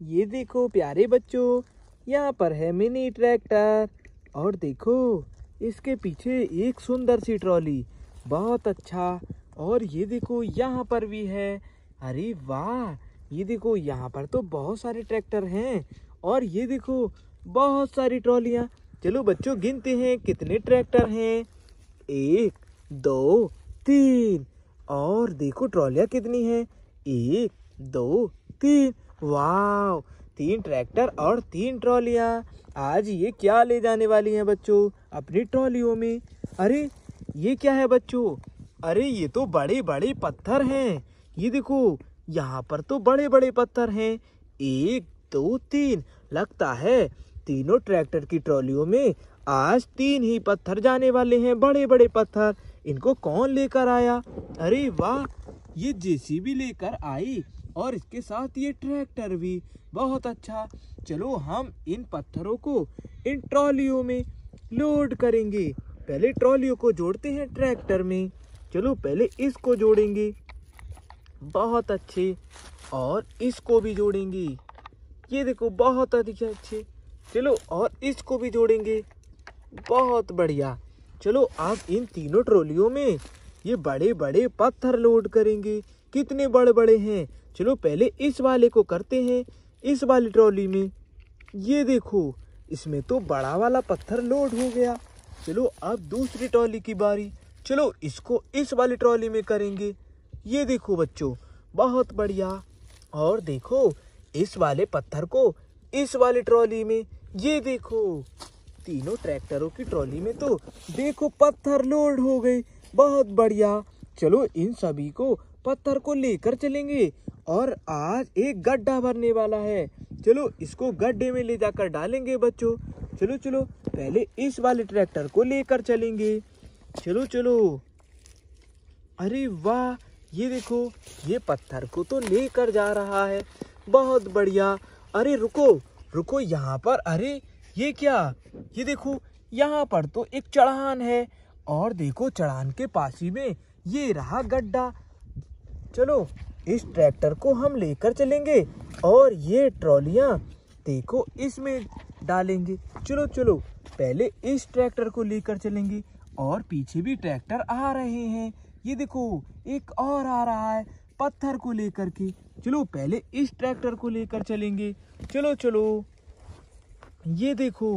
ये देखो प्यारे बच्चों, यहाँ पर है मिनी ट्रैक्टर। और देखो इसके पीछे एक सुंदर सी ट्रॉली, बहुत अच्छा। और ये देखो यहाँ पर भी है। अरे वाह, ये देखो यहाँ पर तो बहुत सारे ट्रैक्टर हैं। और ये देखो बहुत सारी ट्रॉलियाँ। चलो बच्चों गिनते हैं कितने ट्रैक्टर हैं। 1 2 3। और देखो ट्रॉलियाँ कितनी हैं। 1 2 3। वाह, 3 ट्रैक्टर और 3 ट्रॉलियाँ। आज ये क्या ले जाने वाली हैं बच्चों अपनी ट्रॉलियों में। अरे ये क्या है बच्चों। अरे ये तो बड़े बड़े पत्थर हैं। ये देखो यहाँ पर तो बड़े बड़े पत्थर हैं। 1 2 3। लगता है तीनों ट्रैक्टर की ट्रॉलियों में आज 3 ही पत्थर जाने वाले हैं, बड़े बड़े पत्थर। इनको कौन लेकर आया। अरे वाह, ये जेसीबी लेकर आई और इसके साथ ये ट्रैक्टर भी। बहुत अच्छा। चलो हम इन पत्थरों को इन ट्रॉलियों में लोड करेंगे। पहले ट्रॉलियों को जोड़ते हैं ट्रैक्टर में। चलो पहले इसको जोड़ेंगे, बहुत अच्छे। और इसको भी जोड़ेंगे, ये देखो बहुत अच्छे। चलो और इसको भी जोड़ेंगे, बहुत बढ़िया। चलो अब इन तीनों ट्रॉलियों में ये बड़े बड़े पत्थर लोड करेंगे। कितने बड़े बड़े हैं। चलो पहले इस वाले को करते हैं, इस वाली ट्रॉली में। ये देखो इसमें तो बड़ा वाला पत्थर लोड हो गया। चलो अब दूसरी ट्रॉली की बारी। चलो इसको इस वाली ट्रॉली में करेंगे। ये देखो बच्चों, बहुत बढ़िया। और देखो इस वाले पत्थर को इस वाली ट्रॉली में। ये देखो तीनों ट्रैक्टरों की ट्रॉली में तो देखो पत्थर लोड हो गए, बहुत बढ़िया। चलो इन सभी को पत्थर को लेकर चलेंगे और आज एक गड्ढा भरने वाला है। चलो इसको गड्ढे में ले जाकर डालेंगे बच्चों। चलो चलो पहले इस वाले ट्रैक्टर को लेकर चलेंगे। चलो चलो। अरे वाह, ये देखो ये पत्थर को तो लेकर जा रहा है, बहुत बढ़िया। अरे रुको रुको यहाँ पर। अरे ये क्या। ये देखो यहाँ पर तो एक चढ़ान है। और देखो चढ़ान के पास ही में ये रहा गड्ढा। चलो इस ट्रैक्टर को हम लेकर चलेंगे और ये ट्रॉलियाँ देखो इसमें डालेंगे। चलो चलो पहले इस ट्रैक्टर को लेकर चलेंगे और पीछे भी ट्रैक्टर आ रहे हैं। ये देखो एक और आ रहा है पत्थर को लेकर के। चलो पहले इस ट्रैक्टर को लेकर चलेंगे। चलो चलो। ये देखो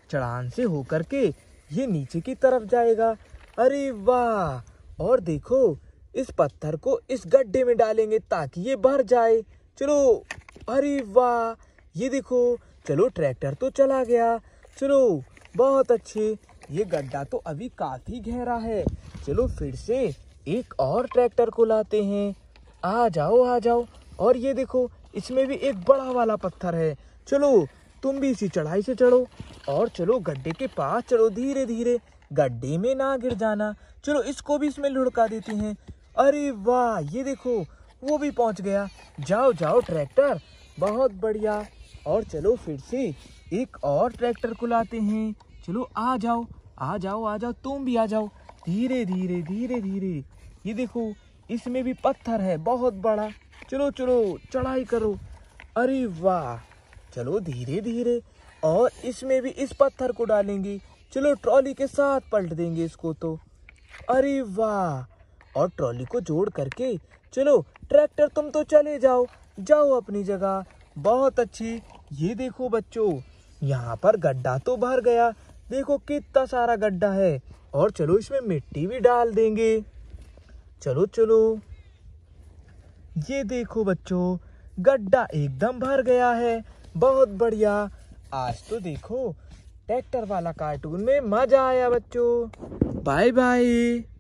चढ़ान से होकर के ये नीचे की तरफ जाएगा। अरे वाह, और देखो इस पत्थर को इस गड्ढे में डालेंगे ताकि ये भर जाए। चलो। अरे वाह, ये देखो। चलो ट्रैक्टर तो चला गया। चलो बहुत अच्छे। ये गड्ढा तो अभी काफी गहरा है। चलो फिर से एक और ट्रैक्टर को लाते हैं। आ जाओ आ जाओ। और ये देखो इसमें भी एक बड़ा वाला पत्थर है। चलो तुम भी इसी चढ़ाई से चढ़ो और चलो गड्ढे के पास चढ़ो, धीरे धीरे, गड्ढे में ना गिर जाना। चलो इसको भी इसमें लुढ़का देते हैं। अरे वाह, ये देखो वो भी पहुंच गया। जाओ जाओ ट्रैक्टर, बहुत बढ़िया। और चलो फिर से एक और ट्रैक्टर को लाते हैं। चलो आ जाओ आ जाओ आ जाओ, तुम भी आ जाओ, धीरे धीरे धीरे धीरे। ये देखो इसमें भी पत्थर है बहुत बड़ा। चलो चलो चढ़ाई करो। अरे वाह, चलो धीरे धीरे। और इसमें भी इस पत्थर को डालेंगे। चलो ट्रॉली के साथ पलट देंगे इसको तो। अरे वाह, और ट्रॉली को जोड़ करके चलो ट्रैक्टर तुम तो चले जाओ, जाओ अपनी जगह, बहुत अच्छी। ये देखो बच्चों यहाँ पर गड्ढा तो भर गया, देखो कितना सारा गड्ढा है। और चलो इसमें मिट्टी भी डाल देंगे। चलो चलो। ये देखो बच्चों गड्ढा एकदम भर गया है, बहुत बढ़िया। आज तो देखो ट्रैक्टर वाला कार्टून में मजा आया बच्चों। Bye bye.